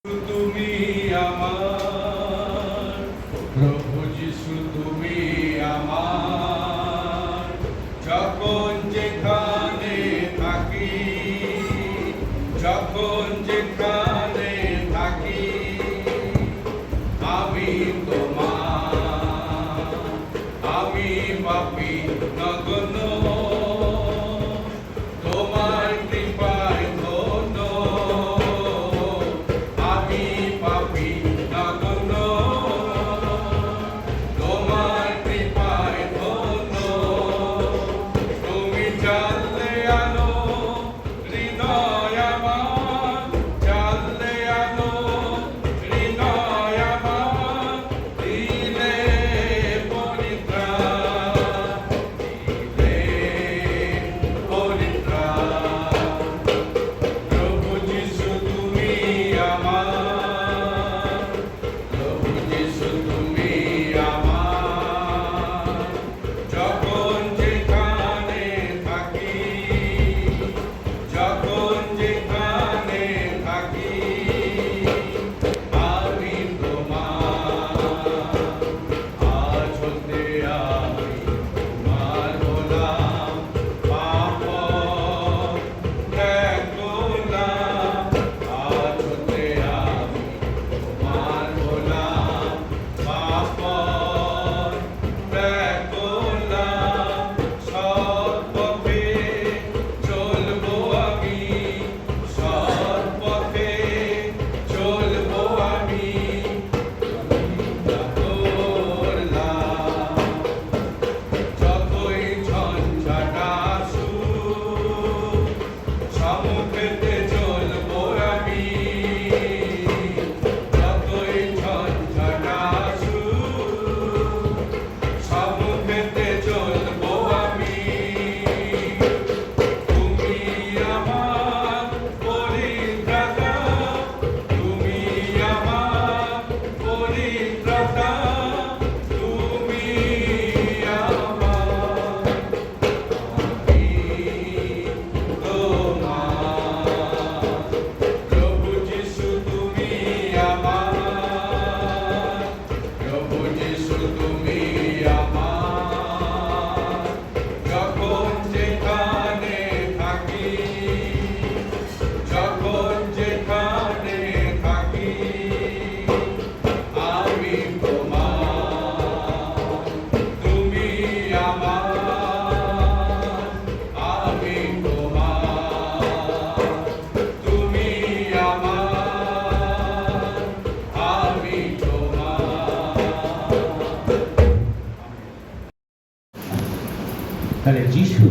তুমি আমার প্রভু যিশু, তুমি আমার যখন যেখানে থাকি, যখন যেখানে থাকি আমি তোমার, আমি পাপী নগণ্য, তোমার কৃপায় ধন্য, আমি পাপী নগণ্য, তোমার কৃপায় ধন্য। তুমি জ্বাললে আলো হৃদয় আমার, জ্বাললে আলো হৃদয় আমার, দিলে পরিত্রাণ, দিলে পরিত্রাণ। প্রভু যিশু তুমি আমার, প্রভু যিশু তুমি আমার যখন যেখানে থাকি, যখন যেখানে থাকি আমি তোমার। আজ হতে আমি তোমার হলাম, পাপ ত্যাগ করলাম। আজ হতে আমি তোমার হলাম, পাপ ত্যাগ করলাম। সৎ পথে চলবো আমি, সৎ পথে চলবো আমি, করলাম। যতই ঝঞ্ঝাট আসুক, সম্মুখেতে চলবো আমি। যতই ঝঞ্ঝাট আসুক, সম্মুখেতে চলবো আমি। তুমি আমার পরিত্রাতা, তুমি আমার পরিত্রাতা, তুমি আমার, আমি তোমার। প্রভু যিশু তুমি আমার, প্রভু যিশু তুমি আমার যখন যেখানে থাকি, যখন যেখানে থাকি আমি তোমার। তুমি আমার, আমি তোমার। তুমি আমার, আমি তোমার। তাহলে যিশু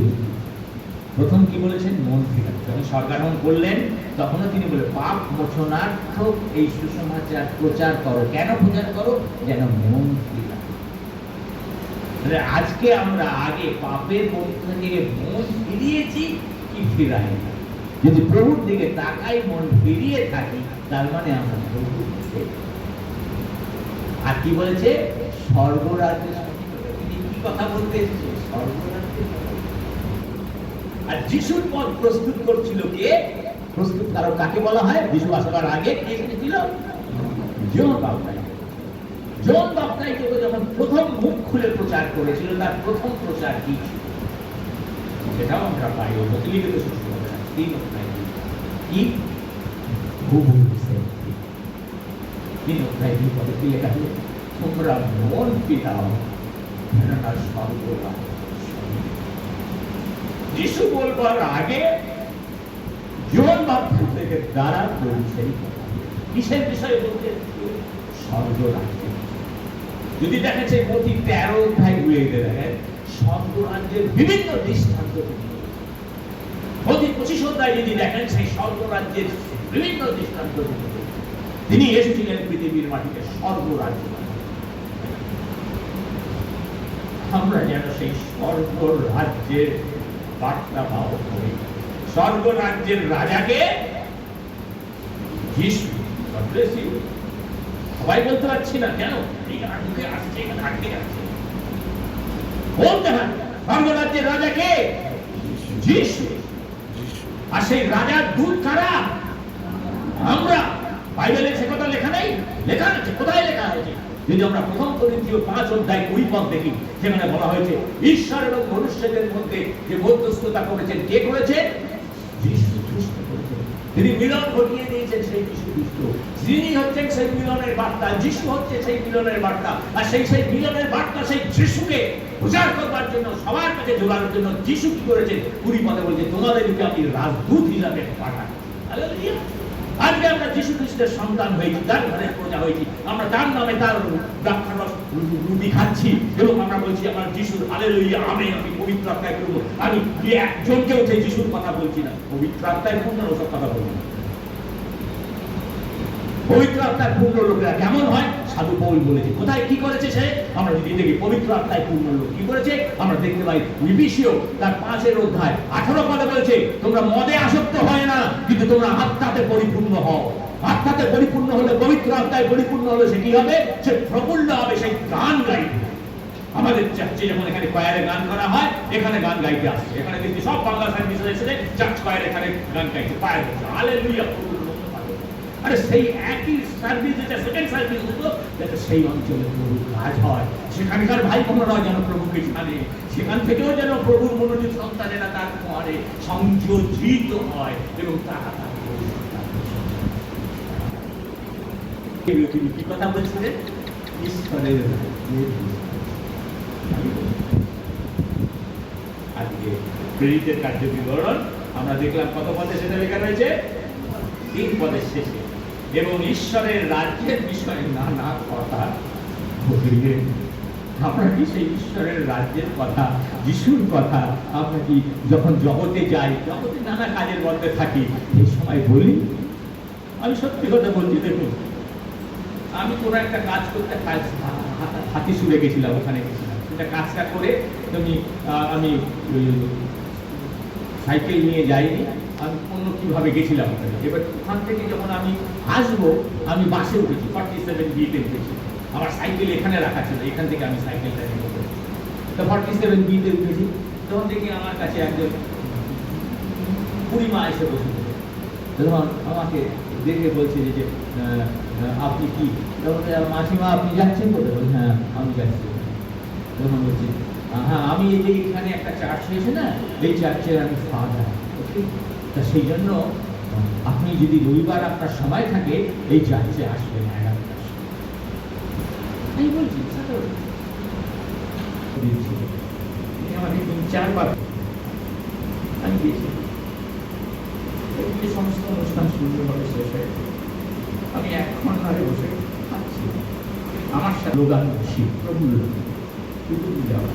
প্রথম কি বলেছেন? মন ফিরান। যখন স্বর্গারোহণ করলেন তখনও তিনি বলে পাপ মোচনার্থক এই সুসমাচার প্রচার করো। কেন প্রচার করো? যেন মন ফিরান। তাহলে আজকে আমরা আগে পাপের মধ্যে থেকে মন ফিরিয়েছি কি ফিরাই না? যদি প্রভুর দিকে তাকাই, মন ফিরিয়ে থাকি, তার মানে আমরা প্রভুর দিকে। আর কি বলেছে? স্বর্গরাজ্যের সম্পর্কে তিনি কি কথা বলতে এসেছে? স্বর্গরাজ্যের কথা। আর যিশুর পথ প্রস্তুত করছিল কে? প্রস্তুত কারণ কাকে বলা হয়? যিশু আসবার আগে কে এসেছিল? জন বাপ্তাইজ। জন বাপ্তাইজ যখন প্রথম মুখ খুলে প্রচার করেছিল, তার প্রথম প্রচার কি ছিল? সেটাও আমরা পাই লিখিত সূত্র 3 অধ্যায়। কি? তিন অধ্যায় 2 পদে কি লেখা ছিল? তোমরা মন ফিরাও, কেননা স্বর্গরাজ্য। যিশু বলবার আগে জন বাপ্তাইজের দ্বারা বলছেন কিসের বিষয়ে বলতে? স্বর্গরাজ্য। যদি দেখেছে মতি 13 অধ্যায় ঘুরে দেখেন, স্বর্গরাজ্যের বিভিন্ন দৃষ্টান্ত। মতি 25 অধ্যায় যদি দেখেন, সেই স্বর্গরাজ্যের বিভিন্ন দৃষ্টান্ত। তিনি এসেছিলেন পৃথিবীর মাটিতে স্বর্গরাজ্য। আমরা যেন সেই স্বর্গরাজ্যের বার্তা পাওয়া করি। স্বর্গরাজ্যের রাজাকে যিশু। সবাই বলতে পারছি না কেন? মুখে আসছে, এখানে আটকে যাচ্ছে। বলতে হয় স্বর্গরাজ্যের রাজাকে যিশু। আর সেই রাজার দূত কারা? আমরা। বাইবেলে যদি আমরা প্রথম করিন্থীয় 5 অধ্যায় 20 পদ দেখি, সেখানে বলা হয়েছে ঈশ্বর এবং মনুষ্যদের মধ্যে যে মধ্যস্থতা করেছেন, কে করেছে? যিশু খ্রিস্ট করেছেন। তিনি মিলন ঘটিয়ে দিয়েছেন, সেই যিশু খ্রিস্ট। যিনি হচ্ছেন সেই মিলনের বার্তা, যিশু হচ্ছে সেই মিলনের বার্তা। আর সেই মিলনের বার্তা, সেই যিশুকে প্রচার করবার জন্য, সবার কাছে জোগানোর জন্য যিশু কি করেছেন? 20 পদে বলছে, তোমাদেরকে আমি রাজদূত হিসাবে পাঠাই। হালেলুয়া। আজকে আমরা যিশু খ্রিস্টের সন্তান হয়েছি, তার ঘরের প্রজা হয়েছি। আমরা তার নামে তার দ্রাক্ষারস রুটি খাচ্ছি এবং আমরা বলছি আমার যিশুর হালেলুয়া, আমি পবিত্র আত্মায় করব। আমি একজনকে উঠে যিশুর কথা বলছি না, পবিত্র আত্মায় পূর্ণ ওসব কথা বলবো না। পবিত্র আত্মায় পূর্ণ লোকেরা কেমন হয়? সাধু পৌল বলেছে। কোথায় কি করেছে সে? আমরা যদি দেখি পবিত্র আত্মায় পূর্ণ লোক কি করেছে, আমরা দেখতে পাই ইফিসীয় তার 5 অধ্যায় 18 পদে বলেছে, তোমরা মদে আসক্ত হয় না, কিন্তু তোমরা আত্মাতে পরিপূর্ণ হও। আত্মাতে পরিপূর্ণ হলে, পবিত্র আত্মায় পরিপূর্ণ হলে সে কি হবে? সে প্রফুল্ল হবে, সেই গান গাইবে। আমাদের চার্চে যেমন এখানে কয়ারে গান করা হয়, এখানে গান গাইতে আসছে। এখানে কিন্তু সব বাংলা সার্ভিস এসে চার্চ কয়ার এখানে গান গাইতে পায়। হালেলুয়া। আরে সেই একই সার্ভিস, যেটা সেকেন্ড সার্ভিস হতো, যাতে সেই অঞ্চলে প্রভুর কাজ হয়, সেখানকার ভাই বোনেরা যেন প্রভুকে জানে, সেখান থেকেও যেন প্রভুর মনোনীত সন্তানেরা তার পরে সংযোজিত হয় এবং তারা তার তিনি কি কথা বলছিলেন? ঈশ্বরের আজকে প্রেরিতের কার্য বিবরণ আমরা দেখলাম কত পদে সেটা লেখা রয়েছে? 3 পদের শেষে। এবং ঈশ্বরের রাজ্যের বিষয়ে নানা কথা বললেন। আমরা কি সেই ঈশ্বরের রাজ্যের কথা, যিশুর কথা আমরা কি যখন জগতে যাই, জগতে নানা কাজের মধ্যে থাকি, এই সময় বলি? আমি সত্যি কথা বলছি, দেখুন, আমি কোনো একটা কাজ করতে হাতি সুরে গেছিলাম, ওখানে গেছিলাম, সেটা কাজটা করে আমি সাইকেল নিয়ে যাইনি, আমি অন্য কিভাবে গেছিলাম ওখানে। এবার ওখান থেকে যখন আমি আসবো, আমি বাসে উঠেছি, 47B-তে উঠেছি। আমার সাইকেল এখানে রাখা ছিল, এখান থেকে আমি সাইকেলটা নিয়ে উঠেছি। তো 47B-তে উঠেছি, তখন দেখি আমার কাছে একজন বুড়িমা এসে বসে, তখন আমাকে দেখে বলছে যে আপনি কি? তখন মাসিমা আপনি যাচ্ছেন কোথায়? বলছি হ্যাঁ আমি যাচ্ছি। তখন বলছি হ্যাঁ আমি এই যে এখানে একটা চার্চ হয়েছে না, এই চার্চের আমি ফাদার। ওকে, তা সেই জন্য আপনি যদি রবিবার আপনার সময় থাকে এই চার্চে আসবেন 11টার সময়। আমি বলছি আমাকে 3-4 বার আমি গেছি। সমস্ত অনুষ্ঠান সুন্দরভাবে শেষ হয়ে আমি 1 ঘন্টায় বসে খাচ্ছি, আমার সাথে লোগান ছিল প্রভুর যাওয়া।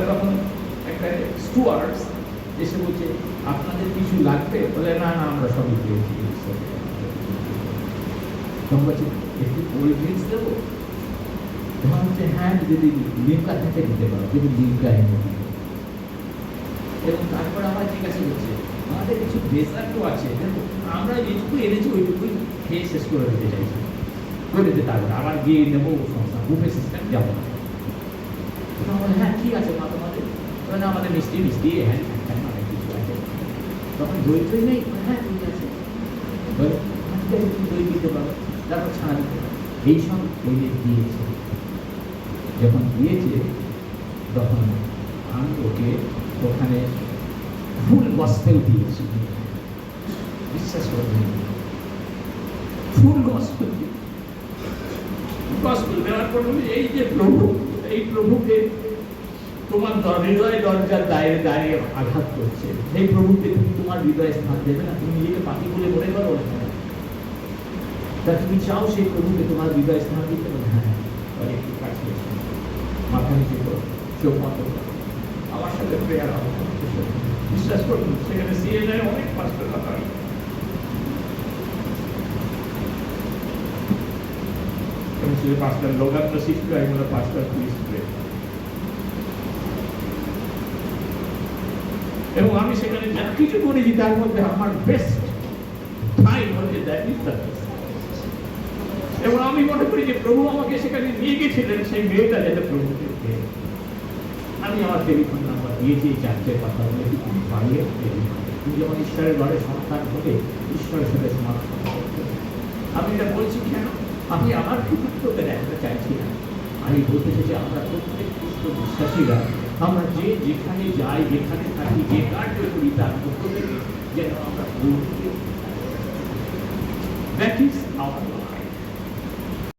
তখন একটা স্টুয়ার্ডস এসে বলছে আপনাদের কিছু লাগবে? বলে না না আমরা সবই পেয়েছি। তখন বলছে একটু কোল্ড ড্রিঙ্কস দেবো? তখন হচ্ছে হ্যাঁ যদি লিমকা থেকে দিতে পারো, যদি লিমকা এনে দিই। এবং তারপর আমার জিজ্ঞাসা করছে আমাদের কিছু ডেজার্টও আছে, আমরা যেটুকু এনেছি ওইটুকুই খেয়ে শেষ করে দিতে চাইছি, করে দিতে পারবো না, আবার গিয়ে নেবো সংস্থা বুফে সিস্টেম যাবো না। বলে হ্যাঁ ঠিক আছে মা তোমাদের, না আমাদের মিষ্টি মিষ্টি হ্যাঁ অনেক কিছু আছে। তখন দই টই নেই? হ্যাঁ ঠিক আছে, দই দিতে পারো, তারপর ছানা দিতে পারো, এইসব দিয়েছে। যখন দিয়েছে তখন আমি ওকে ওখানে ফুল গসপেল দিয়েছি। বিশ্বাস করবেন, ফুল গসপেল দেওয়ার পর এই যে প্রভু, এই প্রভুকে তোমার হৃদয় দরজার দাঁড়িয়ে আঘাত করছে, এই প্রভুকে তুমি তোমার হৃদয়ে স্থান দেবে না? তুমি নিজেকে পাখি বলে মনে করো না? তা তুমি চাও সেই প্রভুকে তোমার হৃদয়ে স্থান দিতে? হ্যাঁ, একটু কাছে মাথা নিচে করো, চোখ বন্ধ করো, আমার সাথে প্রেয়ার হবে। বিশ্বাস করুন সেখানে সিএনএ অনেক পাস্টার কথা পাঁচটা লোকাল শিখতে হয়, এগুলো 5টা পুলিশ এবং আমি সেখানে যা কিছু করেছি তার মধ্যে আমার বেস্ট টাইম হচ্ছে এবং আমি মনে করি যে প্রভু আমাকে সেখানে নিয়ে গেছিলেন সেই মেয়েটা যাতে প্রভুকে আমি আমার টেলিফোন নাম্বার দিয়েছি, চার্চের কথা বলে তুমি পাইয়ে তুমি যখন ঈশ্বরের ঘরে সন্তান হলে ঈশ্বরের সাথে সমাজ। আমি এটা বলছি কেন? আমি আমার কৃতিত্বকে দেখাতে চাইছি না। আমি বলতে চাইছি আমরা প্রত্যেক খ্রিস্ট বিশ্বাসীরা আমরা যে যেখানে যাই, যেখানে থাকি, যে কার্য করি তার মধ্য থেকে যেন আমরা গৌরবকে, দ্যাট ইজ আওয়ার লাইফ।